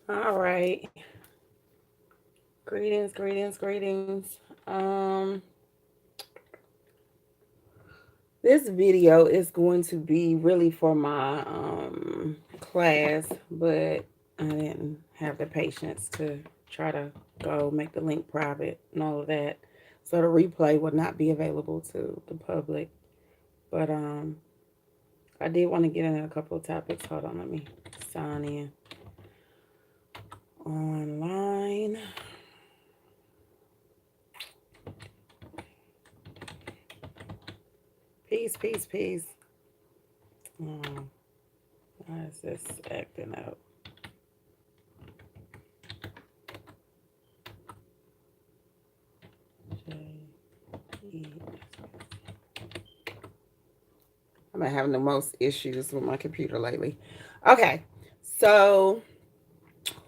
All right. Greetings, greetings, greetings. This video is going to be really for my class, but I didn't have the patience to try to go make the link private and all of that. So the replay would not be available to the public. But I did want to get in a couple of topics. Hold on, let me sign in online. Peace, peace, peace. Um, why is this acting up? J-E. I've been having the most issues with my computer lately. Okay, so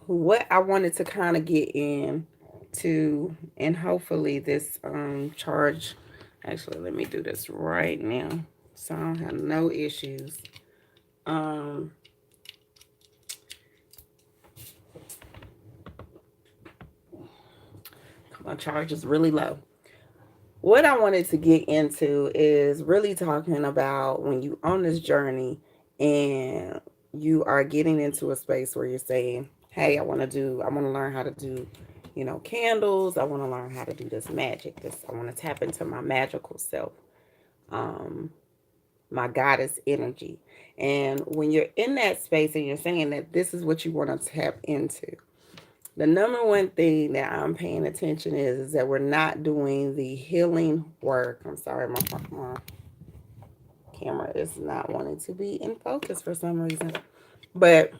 what I wanted to kind of get into, and hopefully this charge. Actually, let me do this right now, so I don't have no issues. Um, my charge is really low. What I wanted to get into is really talking about when you on this journey and you are getting into a space where you're saying, hey, I want to learn how to do, candles. I want to learn how to do this magic. I want to tap into my magical self, um, my goddess energy. And when you're in that space and you're saying that this is what you want to tap into, the number one thing that I'm paying attention is that we're not doing the healing work. I'm sorry, my camera is not wanting to be in focus for some reason. But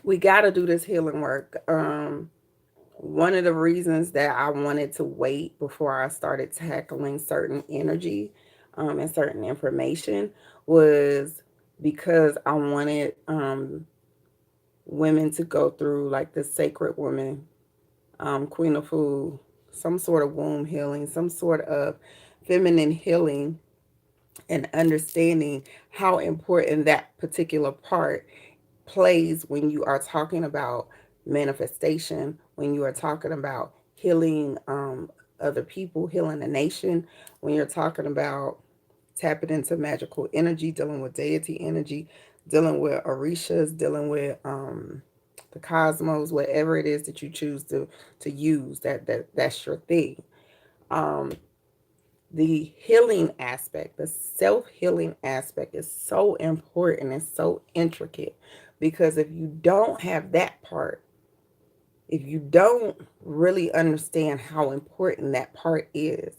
we got to do this healing work. One of the reasons that I wanted to wait before I started tackling certain energy and certain information was because I wanted women to go through like the sacred woman, Queen of Food, some sort of womb healing, some sort of feminine healing, and understanding how important that particular part plays when you are talking about manifestation, when you are talking about healing other people, healing a nation, when you're talking about tapping into magical energy, dealing with deity energy, dealing with orishas, dealing with the cosmos, whatever it is that you choose to use, that's your thing. Um, the healing aspect, the self healing aspect, is so important and so intricate because if you don't have that part, if you don't really understand how important that part is,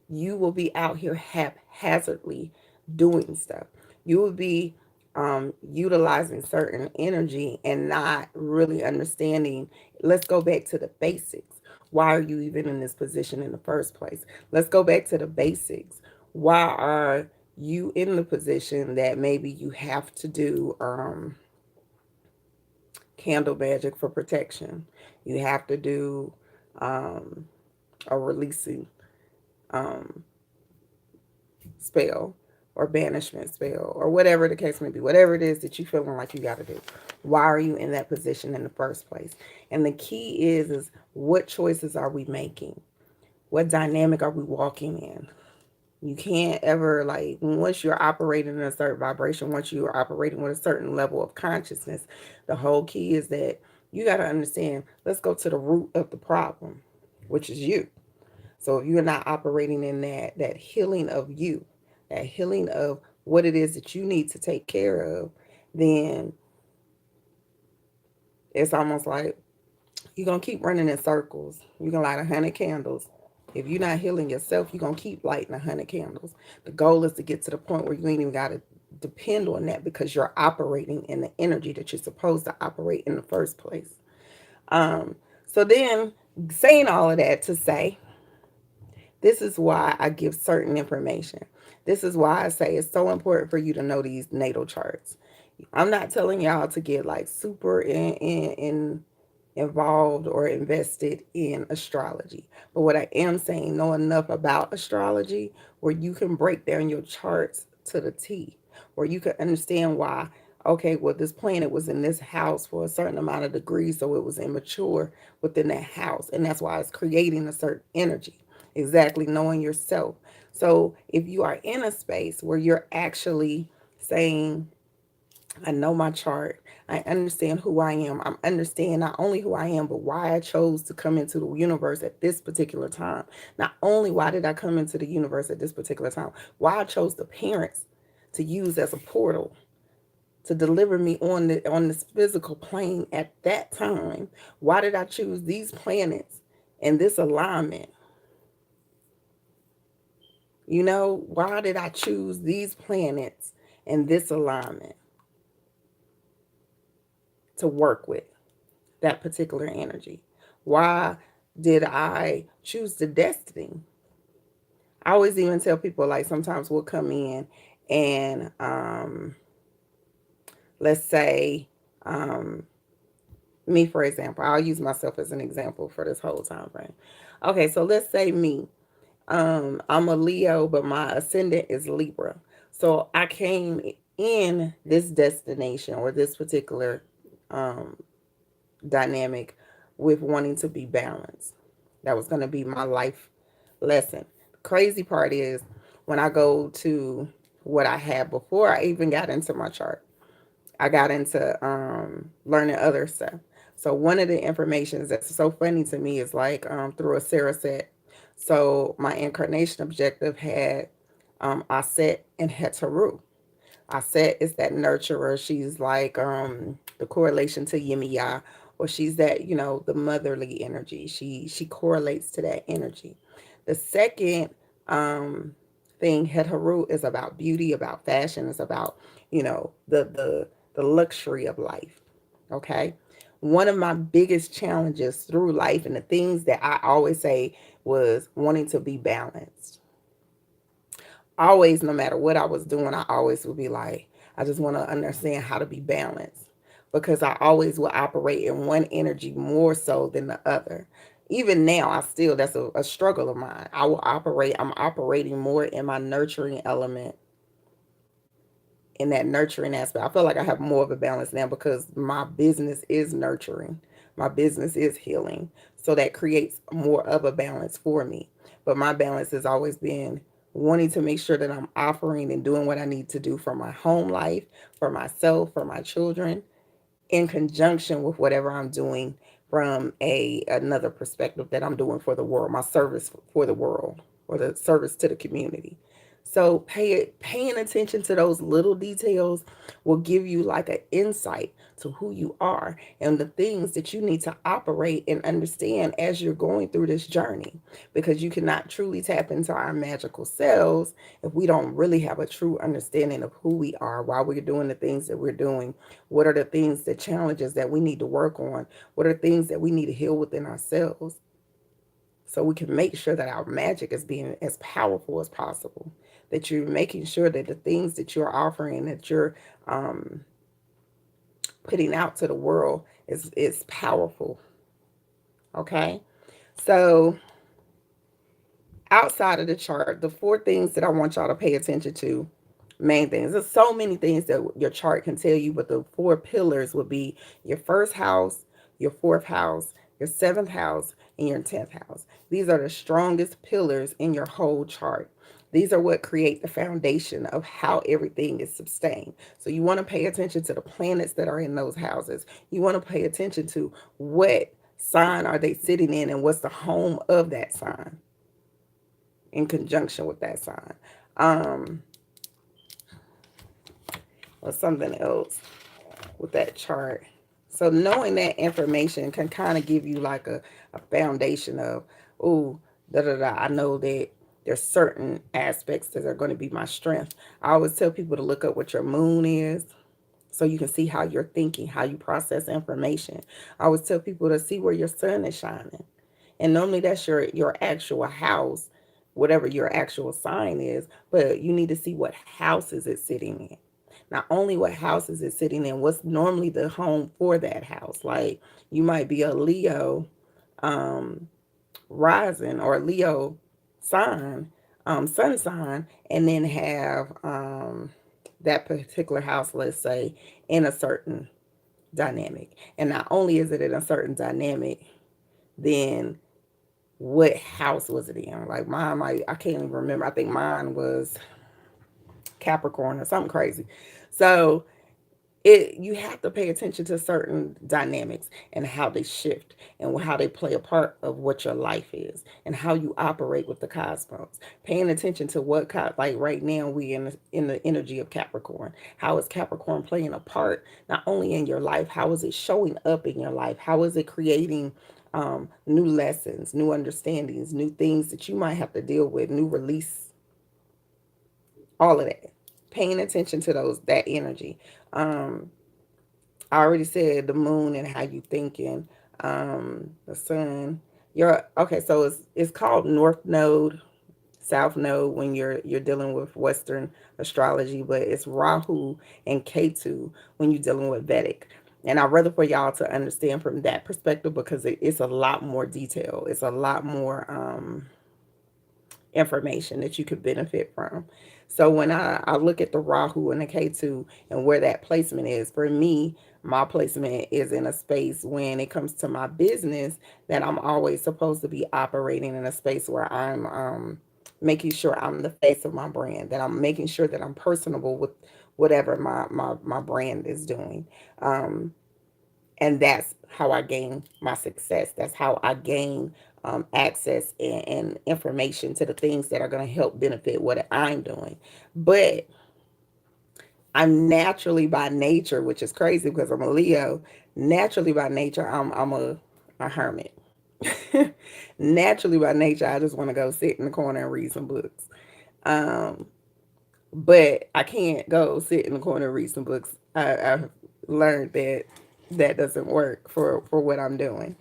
you will be out here haphazardly doing stuff. You will be utilizing certain energy and not really understanding. Let's go back to the basics. Why are you even in this position in the first place? Let's go back to the basics. Why are you in the position that maybe you have to do candle magic for protection? You have to do um, a releasing um, spell or banishment spell or whatever the case may be, whatever it is that you feeling like you got to do. Why are you in that position in the first place? And the key is what choices are we making? What dynamic are we walking in? You can't ever, like, once you're operating in a certain vibration, once you are operating with a certain level of consciousness, the whole key is that you got to understand, let's go to the root of the problem, which is you. So if you're not operating in that healing of you, that healing of what it is that you need to take care of, then it's almost like you're gonna keep running in circles. You can light 100 candles. If you're not healing yourself, you're gonna keep lighting 100 candles. The goal is to get to the point where you ain't even gotta depend on that because you're operating in the energy that you're supposed to operate in the first place. Um, so then saying all of that to say, this is why I give certain information. This is why I say it's so important for you to know these natal charts. I'm not telling y'all to get like super involved or invested in astrology. But what I am saying, know enough about astrology where you can break down your charts to the T, where you can understand why. Okay, well, this planet was in this house for a certain amount of degrees, so it was immature within that house. And that's why it's creating a certain energy. Exactly, knowing yourself. So if you are in a space where you're actually saying, I know my chart. I understand who I am. I understand not only who I am, but why I chose to come into the universe at this particular time. Not only why did I come into the universe at this particular time, why I chose the parents to use as a portal to deliver me on this physical plane at that time. Why did I choose these planets and this alignment? You know, why did I choose these planets and this alignment to work with that particular energy? Why did I choose the destiny? I always even tell people, like, sometimes we'll come in and let's say um me, for example, I'll use myself as an example for this whole time frame. Okay, so let's say me. I'm a Leo, but my ascendant is Libra. So I came in this destination or this particular um, dynamic with wanting to be balanced. That was going to be my life lesson. The crazy part is when I go to what I had before I even got into my chart, I got into learning other stuff. So one of the informations that's so funny to me is like through a Sarah set. So my incarnation objective had Aset and Hetaru. Aset is that nurturer. She's like the correlation to Yemiya, or she's that, you know, the motherly energy. She correlates to that energy. The second um thing, Hetaru, is about beauty, about fashion, it's about, you know, the luxury of life. Okay. One of my biggest challenges through life and the things that I always say was wanting to be balanced. Always, no matter what I was doing, I always would be like, I just want to understand how to be balanced, because I always will operate in one energy more so than the other. Even now, I still, that's a struggle of mine. I'm operating more in my nurturing element, in that nurturing aspect. I feel like I have more of a balance now because my business is nurturing, my business is healing. So that creates more of a balance for me. But my balance has always been wanting to make sure that I'm offering and doing what I need to do for my home life, for myself, for my children, in conjunction with whatever I'm doing from a another perspective that I'm doing for the world, my service for the world or the service to the community. So paying attention to those little details will give you like an insight to who you are and the things that you need to operate and understand as you're going through this journey. Because you cannot truly tap into our magical selves if we don't really have a true understanding of who we are, why we're doing the things that we're doing, what are the things, the challenges that we need to work on, what are things that we need to heal within ourselves, so we can make sure that our magic is being as powerful as possible, that you're making sure that the things that you're offering, that you're um, putting out to the world is powerful. Okay, so outside of the chart, the four things that I want y'all to pay attention to, main things. There's so many things that your chart can tell you, but the four pillars would be your first house, your fourth house, your seventh house, and your 10th house. These are the strongest pillars in your whole chart. These are what create the foundation of how everything is sustained. So you want to pay attention to the planets that are in those houses. You want to pay attention to what sign are they sitting in and what's the home of that sign in conjunction with that sign. Um, or something else with that chart. So knowing that information can kind of give you like a foundation of, oh, da da da. I know that there's certain aspects that are going to be my strength. I always tell people to look up what your moon is so you can see how you're thinking, how you process information. I always tell people to see where your sun is shining. And normally that's your actual house, whatever your actual sign is, but you need to see what house is it sitting in. Not only what house is it sitting in, what's normally the home for that house. Like you might be a Leo um rising or Leo sign, sun sign, and then have that particular house, let's say, in a certain dynamic. And not only is it in a certain dynamic, then what house was it in? Like mine, I can't even remember. I think mine was Capricorn or something crazy. So you have to pay attention to certain dynamics and how they shift and how they play a part of what your life is and how you operate with the cosmos. Paying attention to like right now we in the energy of Capricorn. How is Capricorn playing a part not only in your life? How is it showing up in your life? How is it creating new lessons, new understandings, new things that you might have to deal with, new release, all of that. Paying attention to that energy. Um, I already said the moon and how you thinking. The sun. You're okay. So it's called North Node, South Node when you're dealing with Western astrology, but it's Rahu and Ketu when you're dealing with Vedic. And I'd rather for y'all to understand from that perspective because it's a lot more detail. It's a lot more information that you could benefit from. So when I look at the Rahu and the K2 and where that placement is, for me, my placement is in a space when it comes to my business that I'm always supposed to be operating in a space where I'm making sure I'm the face of my brand, that I'm making sure that I'm personable with whatever my brand is doing. Um, and that's how I gain my success. That's how I gain access and information to the things that are going to help benefit what I'm doing. But I'm naturally by nature, which is crazy because I'm a Leo. Naturally by nature, I'm a hermit. Naturally by nature, I just want to go sit in the corner and read some books. Um, but I can't go sit in the corner and read some books. I've learned that that doesn't work for what I'm doing.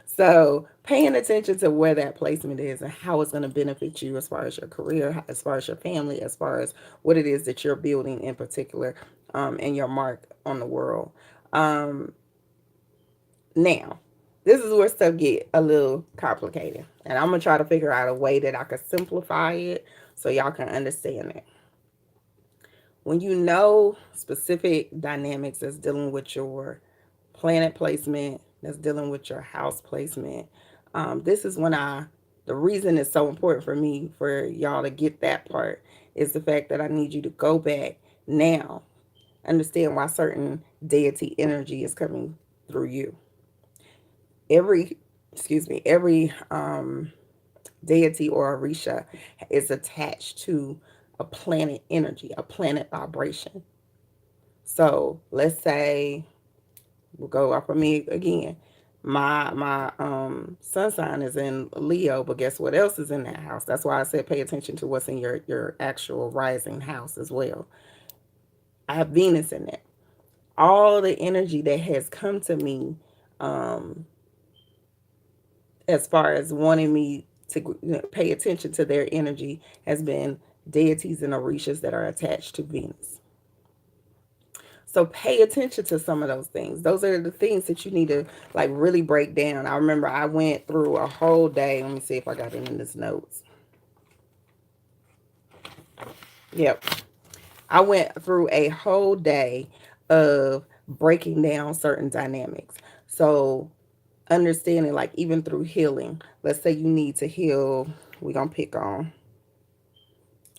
So paying attention to where that placement is and how it's going to benefit you as far as your career, as far as your family, as far as what it is that you're building in particular, and your mark on the world. Um, Now, this is where stuff get a little complicated, and I'm gonna try to figure out a way that I can simplify it so y'all can understand it. When you know specific dynamics that's dealing with your planet placement, that's dealing with your house placement, this is when the reason it's so important for me for y'all to get that part is the fact that I need you to go back now, understand why certain deity energy is coming through you. Every, excuse me, every deity or orisha is attached to a planet energy, a planet vibration. So let's say we'll go off of me again. My sun sign is in Leo, but guess what else is in that house? That's why I said pay attention to what's in your actual rising house as well. I have Venus in it. All the energy that has come to me, um, as far as wanting me to pay attention to their energy, has been deities and orishas that are attached to Venus. So pay attention to some of those things. Those are the things that you need to like really break down. I remember I went through a whole day. Let me see if I got it in this notes. Yep. I went through a whole day of breaking down certain dynamics. So understanding like even through healing. Let's say you need to heal, we're gonna pick on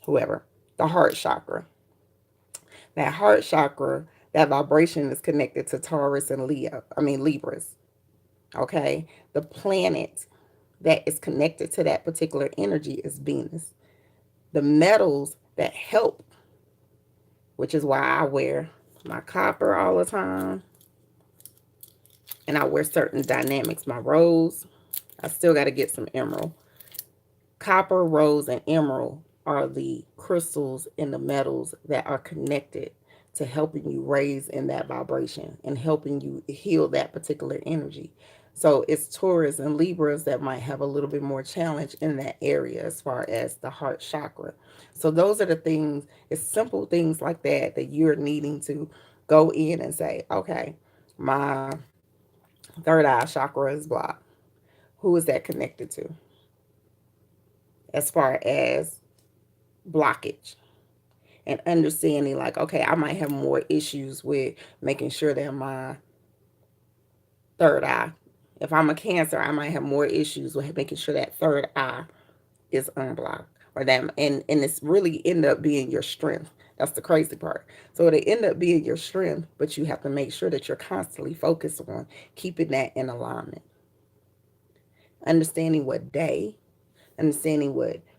whoever, the heart chakra. That heart chakra, that vibration is connected to Taurus and Libras. Okay. The planet that is connected to that particular energy is Venus. The metals that help, which is why I wear my copper all the time. And I wear certain dynamics, my rose. I still got to get some emerald. Copper, rose, and emerald are the crystals and the metals that are connected to helping you raise in that vibration and helping you heal that particular energy. So it's Taurus and Libras that might have a little bit more challenge in that area as far as the heart chakra. So those are the things, it's simple things like that that you're needing to go in and say, okay, my third eye chakra is blocked. Who is that connected to as far as blockage? and understanding like, okay, I might have more issues with making sure that my third eye, if I'm a Cancer, I might have more issues with making sure that third eye is unblocked, or that, and it's really end up being your strength. That's the crazy part. So it end up being your strength, but you have to make sure that you're constantly focused on keeping that in alignment, understanding what day, understanding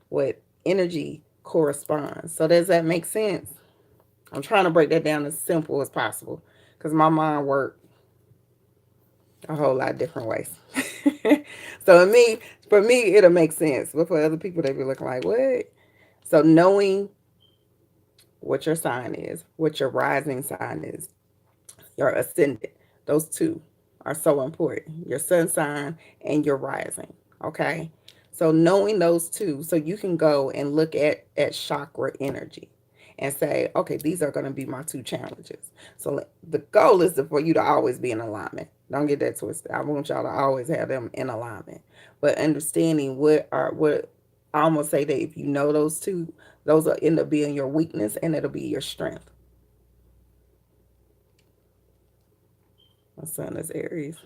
what energy corresponds. So does that make sense? I'm trying to break that down as simple as possible because my mind works a whole lot of different ways. So for me, it'll make sense. But for other people, they be looking like, what? So knowing what your sign is, what your rising sign is, your ascendant, those two are so important. Your sun sign and your rising. Okay. So knowing those two, so you can go and look at chakra energy and say, okay, these are going to be my two challenges. So the goal is for you to always be in alignment. Don't get that twisted. I want y'all to always have them in alignment. But understanding what I almost say that if you know those two, those will end up being your weakness and it'll be your strength. My sun is Aries.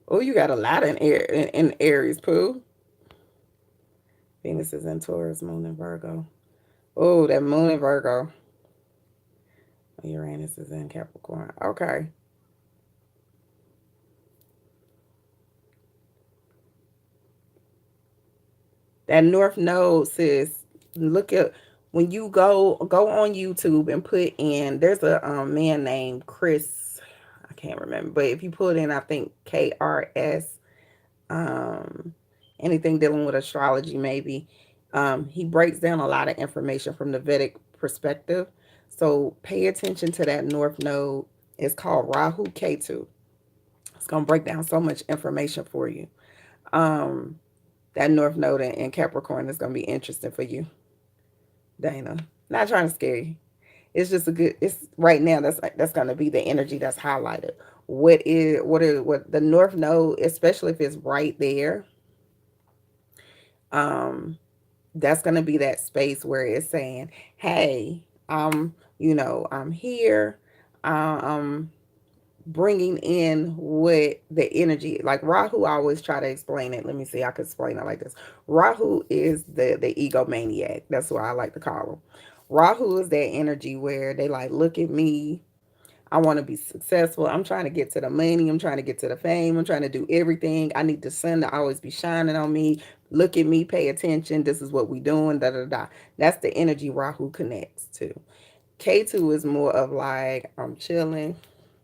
Oh, you got a lot in Aries, Pooh. Venus is in Taurus, Moon in Virgo. Oh, that Moon in Virgo. Uranus is in Capricorn. Okay. That North Node, sis. Look at when you go on YouTube and put in. There's a man named Chris. I can't remember, but if you put in, I think KRS, um, anything dealing with astrology, maybe. He breaks down a lot of information from the Vedic perspective. So pay attention to that North Node. It's called Rahu Ketu. It's gonna break down so much information for you. Um, that North Node in Capricorn is gonna be interesting for you, Dana. Not trying to scare you. It's just a good. It's right now. That's gonna be the energy that's highlighted. What the North Node, especially if it's right there. Um, that's going to be that space where it's saying, hey, I'm here. I'm bringing in what the energy, like Rahu, I always try to explain it. Let me see, I could explain it like this. Rahu is the egomaniac. That's what I like to call him. Rahu is that energy where they like, look at me, I want to be successful. I'm trying to get to the money. I'm trying to get to the fame. I'm trying to do everything. I need the sun to always be shining on me. Look at me, pay attention. This is what we doing. Da da da. That's the energy Rahu connects to. K2 is more of like, I'm chilling.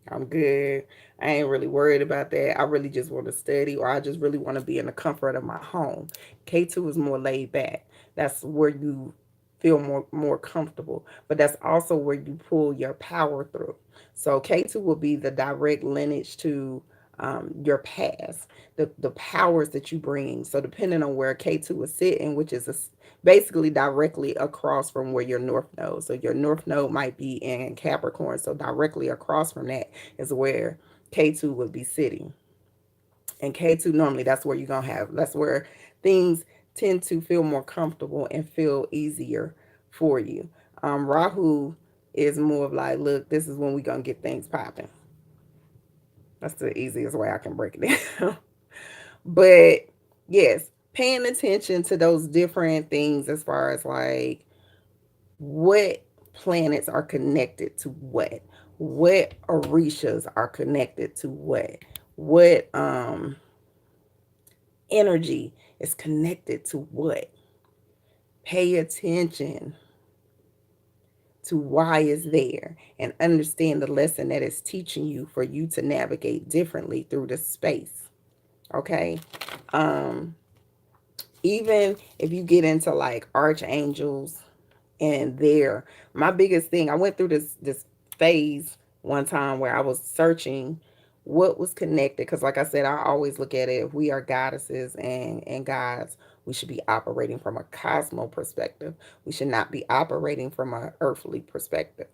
I'm good. I ain't really worried about that. I really just want to study, or I just really want to be in the comfort of my home. K2 is more laid back. That's where you feel more comfortable, but that's also where you pull your power through. So K2 will be the direct lineage to your past, the powers that you bring. So depending on where K2 is sitting, which is basically directly across from where your North Node. So your North Node might be in Capricorn. So directly across from that is where K2 would be sitting. And K2 normally that's where things tend to feel more comfortable and feel easier for you. Rahu is more of like, look, this is when we're gonna get things popping. That's the easiest way I can break it down. But yes, paying attention to those different things as far as like what planets are connected to what orishas are connected to what energy is connected to what. Pay attention to why it's there and understand the lesson that it's teaching you for you to navigate differently through the space. Okay. Um, Even if you get into like archangels and there, my biggest thing, I went through this phase one time where I was searching what was connected, because like I said, I always look at it, if we are goddesses and gods, we should be operating from a cosmo perspective. We should not be operating from an earthly perspective.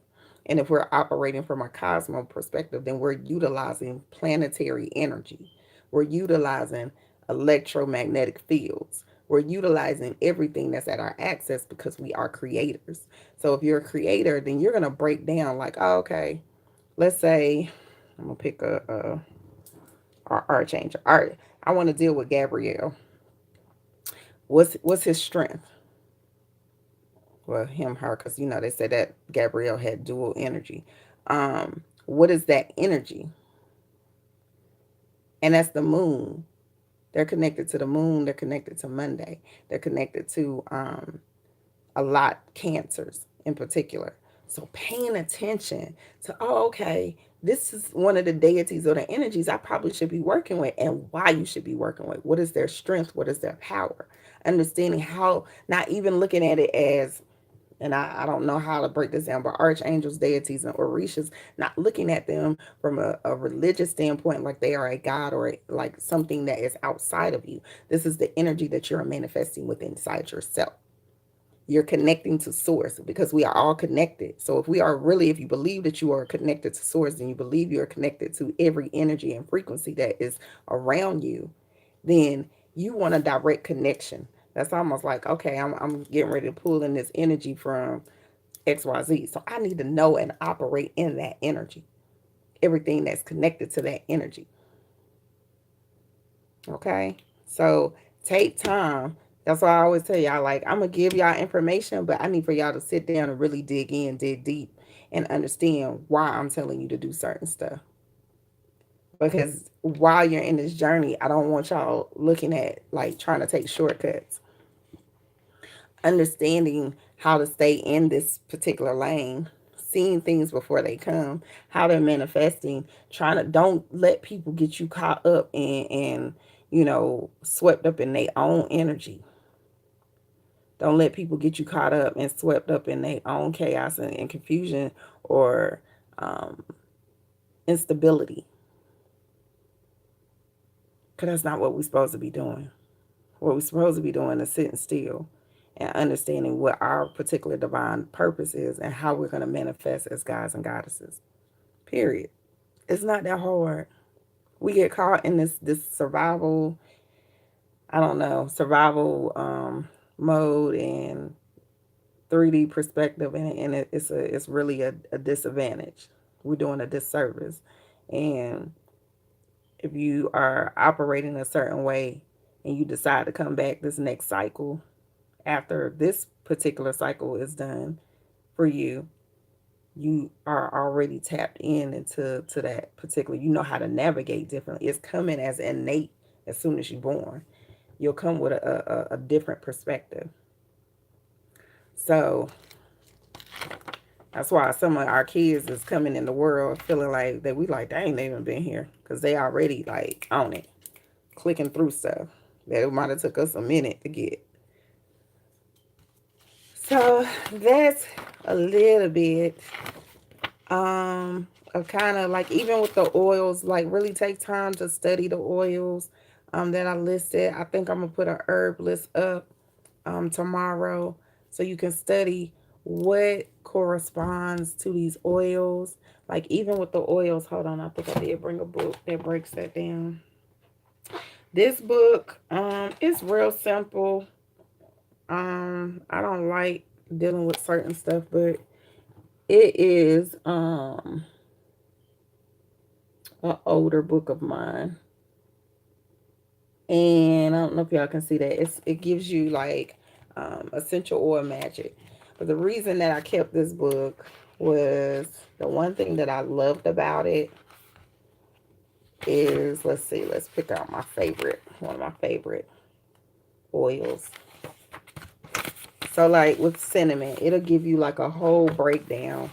And if we're operating from a cosmo perspective, then we're utilizing planetary energy, we're utilizing electromagnetic fields. We're utilizing everything that's at our access because we are creators. So if you're a creator, then you're going to break down like, oh, okay, let's say I'm going to pick a archangel. Art. I want to deal with Gabriel. What's his strength? Well, him, her, because they said that Gabrielle had dual energy. What is that energy? And that's the moon. They're connected to the moon. They're connected to Monday. They're connected to a lot cancers in particular. So paying attention to, oh, okay, this is one of the deities or the energies I probably should be working with, and why you should be working with. What is their strength? What is their power? Understanding how, not even looking at it as, and I don't know how to break this down, but archangels, deities, and orishas, not looking at them from a religious standpoint like they are a god or like something that is outside of you. This is the energy that you're manifesting within inside yourself. You're connecting to source because we are all connected. So if you believe that you are connected to source, and you believe you are connected to every energy and frequency that is around you, then you want a direct connection. That's almost like, okay, I'm getting ready to pull in this energy from XYZ. So I need to know and operate in that energy, everything that's connected to that energy. Okay. So take time. That's why I always tell y'all, like, I'm going to give y'all information, but I need for y'all to sit down and really dig deep, and understand why I'm telling you to do certain stuff. Because while you're in this journey, I don't want y'all looking at like trying to take shortcuts. Understanding how to stay in this particular lane, seeing things before they come, how they're manifesting, trying to, don't let people get you caught up and swept up in their own energy. Don't let people get you caught up and swept up in their own chaos and confusion, or um, instability. Because that's not what we're supposed to be doing. What we're supposed to be doing is sitting still and understanding what our particular divine purpose is and how we're going to manifest as gods and goddesses. Period. It's not that hard. We get caught in this survival, I don't know, survival mode and 3D perspective, and it's really a disadvantage. We're doing a disservice. And if you are operating a certain way and you decide to come back this next cycle, after this particular cycle is done for you, you are already tapped into that particular, you know how to navigate differently. It's coming as innate as soon as you're born. You'll come with a different perspective. So that's why some of our kids is coming in the world feeling like that we like, dang, they haven't been here, because they already like on it, clicking through stuff that it might have took us a minute to get. So that's a little bit of kind of like, even with the oils, like really take time to study the oils that I listed. I think I'm gonna put a herb list up tomorrow, so you can study what corresponds to these oils. Like even with the oils, hold on, I think I did bring a book that breaks that down. This book is real simple. I don't like dealing with certain stuff, but it is an older book of mine. And I don't know if y'all can see that. It gives you like essential oil magic. But the reason that I kept this book was, the one thing that I loved about it is, let's see, let's pick out one of my favorite oils. So like with cinnamon, it'll give you like a whole breakdown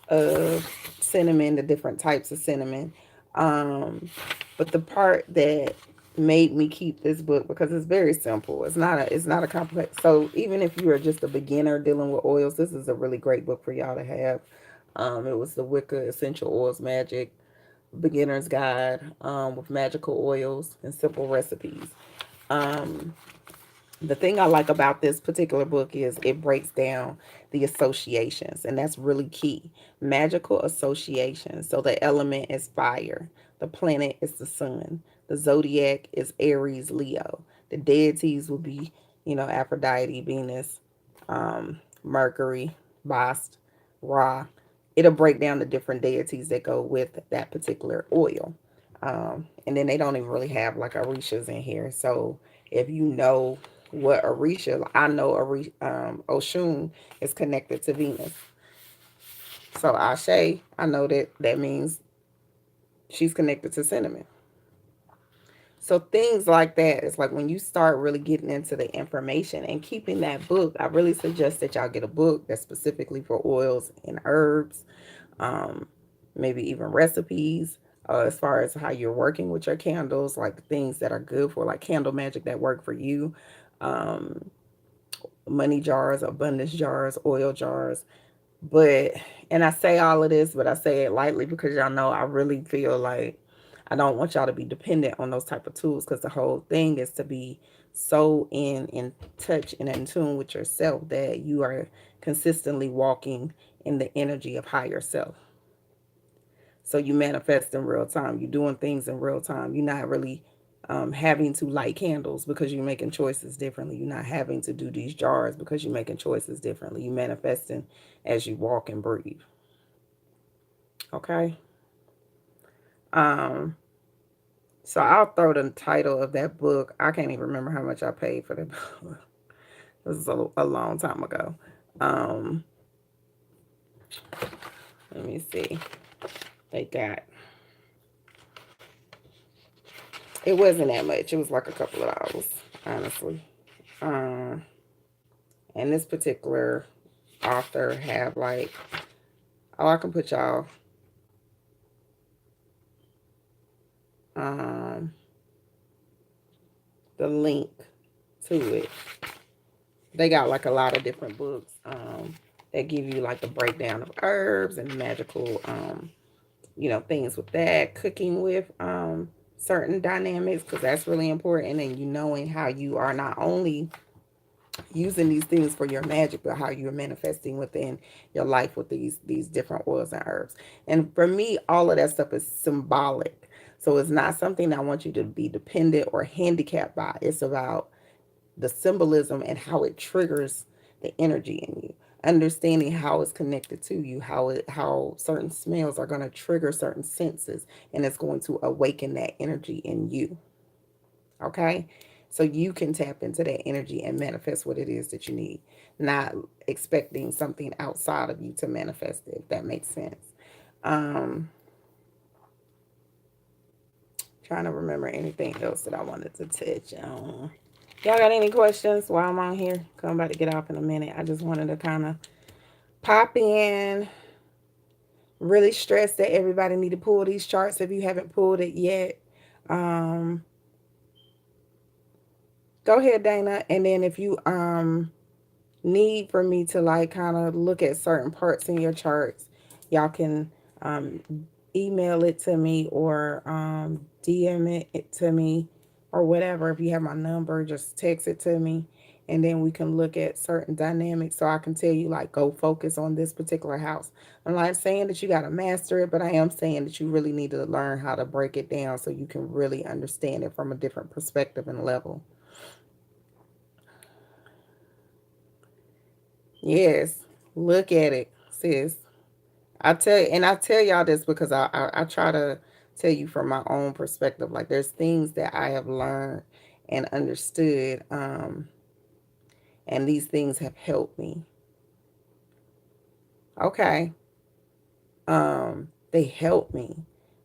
of cinnamon, the different types of cinnamon. But the part that made me keep this book, because it's very simple. It's not a complex. So even if you are just a beginner dealing with oils, this is a really great book for y'all to have. It was the Wicca Essential Oils Magic Beginner's Guide with magical oils and simple recipes. Um, the thing I like about this particular book is it breaks down the associations, and that's really key. Magical associations. So the element is fire, the planet is the sun, the zodiac is Aries, Leo. The deities will be you know, Aphrodite, Venus, Mercury, Bast, Ra. It'll break down the different deities that go with that particular oil. And then they don't even really have like Orishas in here. So if you know what Orisha, I know Oshun is connected to Venus. So Ashe, I know that that means she's connected to cinnamon. So things like that, it's like when you start really getting into the information and keeping that book, I really suggest that y'all get a book that's specifically for oils and herbs, um, maybe even recipes, as far as how you're working with your candles, like the things that are good for like candle magic that work for you, um, money jars, abundance jars, oil jars. But, and I say all of this, but I say it lightly because y'all know I really feel like I don't want y'all to be dependent on those type of tools, because the whole thing is to be so in touch and in tune with yourself that you are consistently walking in the energy of higher self. So you manifest in real time. You're doing things in real time. You're not really having to light candles because you're making choices differently. You're not having to do these jars because you're making choices differently. You're manifesting as you walk and breathe. Okay. Um, so I'll throw the title of that book. I can't even remember how much I paid for that book. This is a long time ago. Um, Let me see. They got, it wasn't that much. It was like a couple of dollars, honestly. Um, and this particular author have like, oh, I can put y'all um the link to it. They got like a lot of different books that give you like the breakdown of herbs and magical you know, things with that, cooking with certain dynamics, because that's really important, and you knowing how you are not only using these things for your magic, but how you're manifesting within your life with these different oils and herbs. And for me, all of that stuff is symbolic. So it's not something I want you to be dependent or handicapped by. It's about the symbolism and how it triggers the energy in you. Understanding how it's connected to you, how certain smells are going to trigger certain senses, and it's going to awaken that energy in you. Okay? So you can tap into that energy and manifest what it is that you need, not expecting something outside of you to manifest it, if that makes sense. Um, Trying to remember anything else that I wanted to touch on. Y'all got any questions while I'm on here? I'm about to get off in a minute. I just wanted to kind of pop in, really stress that everybody need to pull these charts if you haven't pulled it yet. Um, Go ahead, Dana. And then if you need for me to like kind of look at certain parts in your charts, y'all can um, email it to me or DM it to me or whatever. If you have my number, just text it to me. And then we can look at certain dynamics so I can tell you, like, go focus on this particular house. I'm not saying that you got to master it, but I am saying that you really need to learn how to break it down so you can really understand it from a different perspective and level. Yes, look at it, sis. I tell y'all this because I try to tell you from my own perspective. Like there's things that I have learned and understood, and these things have helped me. Okay, they help me.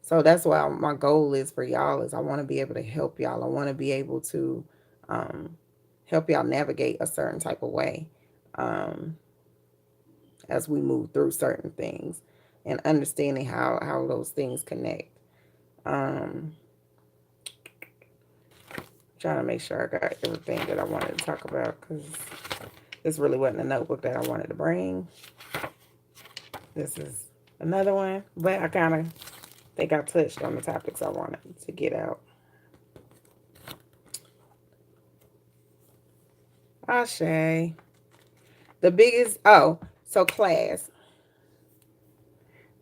So that's why my goal is for y'all is I want to be able to help y'all. I want to be able to um, help y'all navigate a certain type of way. Um, as we move through certain things and understanding how those things connect. Um, Trying to make sure I got everything that I wanted to talk about because this really wasn't a notebook that I wanted to bring. This is another one, but I kind of think I touched on the topics I wanted to get out. Ashe. The biggest, oh, so class.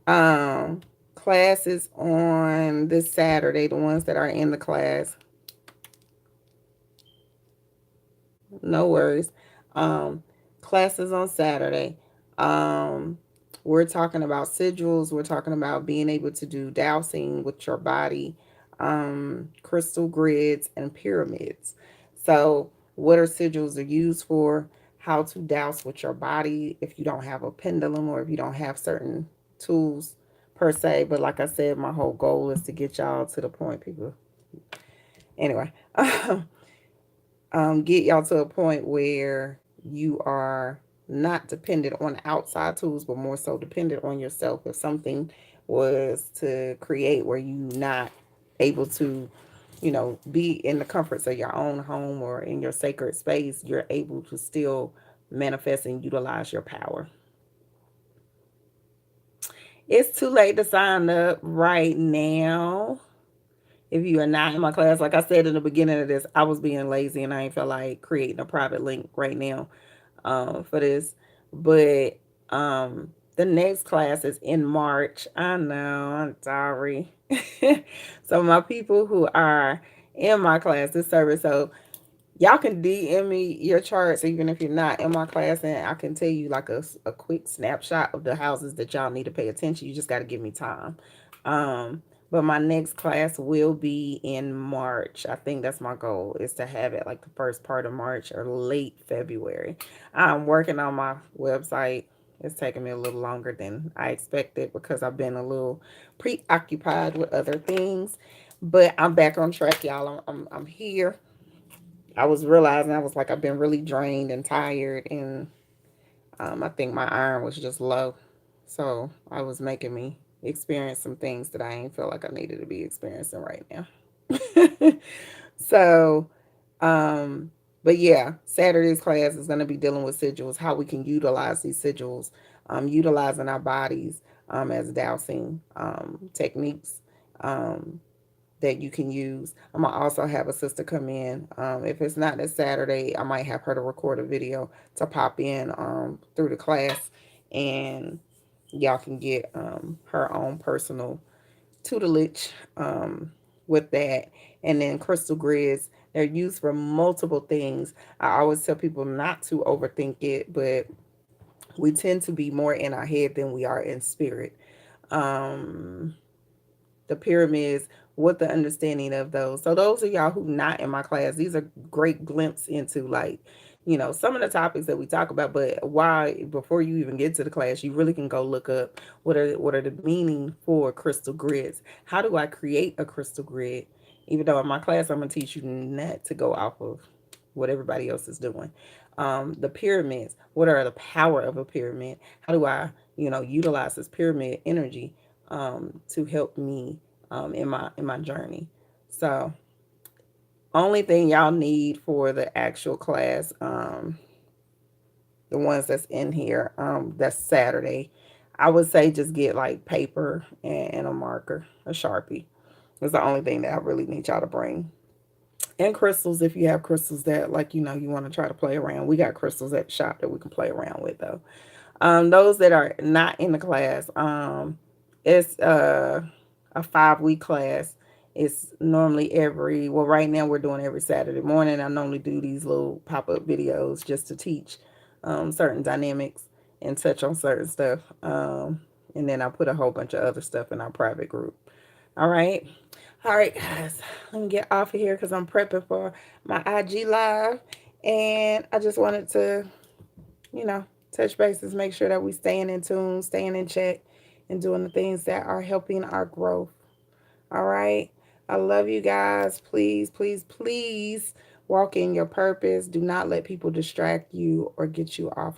Um, Class is on this Saturday, the ones that are in the class. no worries. Um, Classes on Saturday. Um, we're talking about sigils. We're talking about being able to do dowsing with your body, crystal grids, and pyramids. So, what are sigils are used for? How to douse with your body if you don't have a pendulum or if you don't have certain tools per se. But like I said, my whole goal is to get y'all to the point, people. Anyway, get y'all to a point where you are not dependent on outside tools, but more so dependent on yourself. If something was to create where you not able to, be in the comforts of your own home or in your sacred space, you're able to still manifest and utilize your power. It's too late to sign up right now. If you are not in my class, like I said in the beginning of this, I was being lazy and I ain't feel like creating a private link right now for this. But the next class is in March. I know, I'm sorry. So my people who are in my class this service, so y'all can DM me your charts even if you're not in my class, and I can tell you like a quick snapshot of the houses that y'all need to pay attention. You just got to give me time. Um, but my next class will be in March. I think that's my goal, is to have it like the first part of March or late February. I'm working on my website. It's taking me a little longer than I expected because I've been a little preoccupied with other things. But I'm back on track, y'all. I'm here. I was realizing I was like, I've been really drained and tired, and I think my iron was just low. So I was making me experience some things that I ain't feel like I needed to be experiencing right now. So, um, but yeah, Saturday's class is going to be dealing with sigils, how we can utilize these sigils, utilizing our bodies as dowsing techniques. Um, that you can use. I'm gonna also have a sister come in. If it's not this Saturday, I might have her to record a video to pop in through the class, and y'all can get her own personal tutelage with that. And then crystal grids, they're used for multiple things. I always tell people not to overthink it, but we tend to be more in our head than we are in spirit. Um, the pyramids, what the understanding of those. So those of y'all who not in my class, these are great glimpse into like, some of the topics that we talk about. But why, before you even get to the class, you really can go look up what are the meaning for crystal grids. How do I create a crystal grid? Even though in my class I'm gonna teach you not to go off of what everybody else is doing. The pyramids, what are the power of a pyramid? How do I, utilize this pyramid energy to help me in my journey? So only thing y'all need for the actual class, the ones that's in here, that's Saturday, I would say just get like paper and a marker, a Sharpie. That's the only thing that I really need y'all to bring. And crystals, if you have crystals that like you want to try to play around. We got crystals at the shop that we can play around with though. Those that are not in the class, it's a 5-week class. It's normally right now we're doing every Saturday morning. I normally do these little pop-up videos just to teach certain dynamics and touch on certain stuff. And then I put a whole bunch of other stuff in our private group. All right. All right, guys. Let me get off of here because I'm prepping for my IG live. And I just wanted to, you know, touch bases, make sure that we staying in tune, staying in check, and doing the things that are helping our growth. All right. I love you guys. Please, please, please walk in your purpose. Do not let people distract you or get you off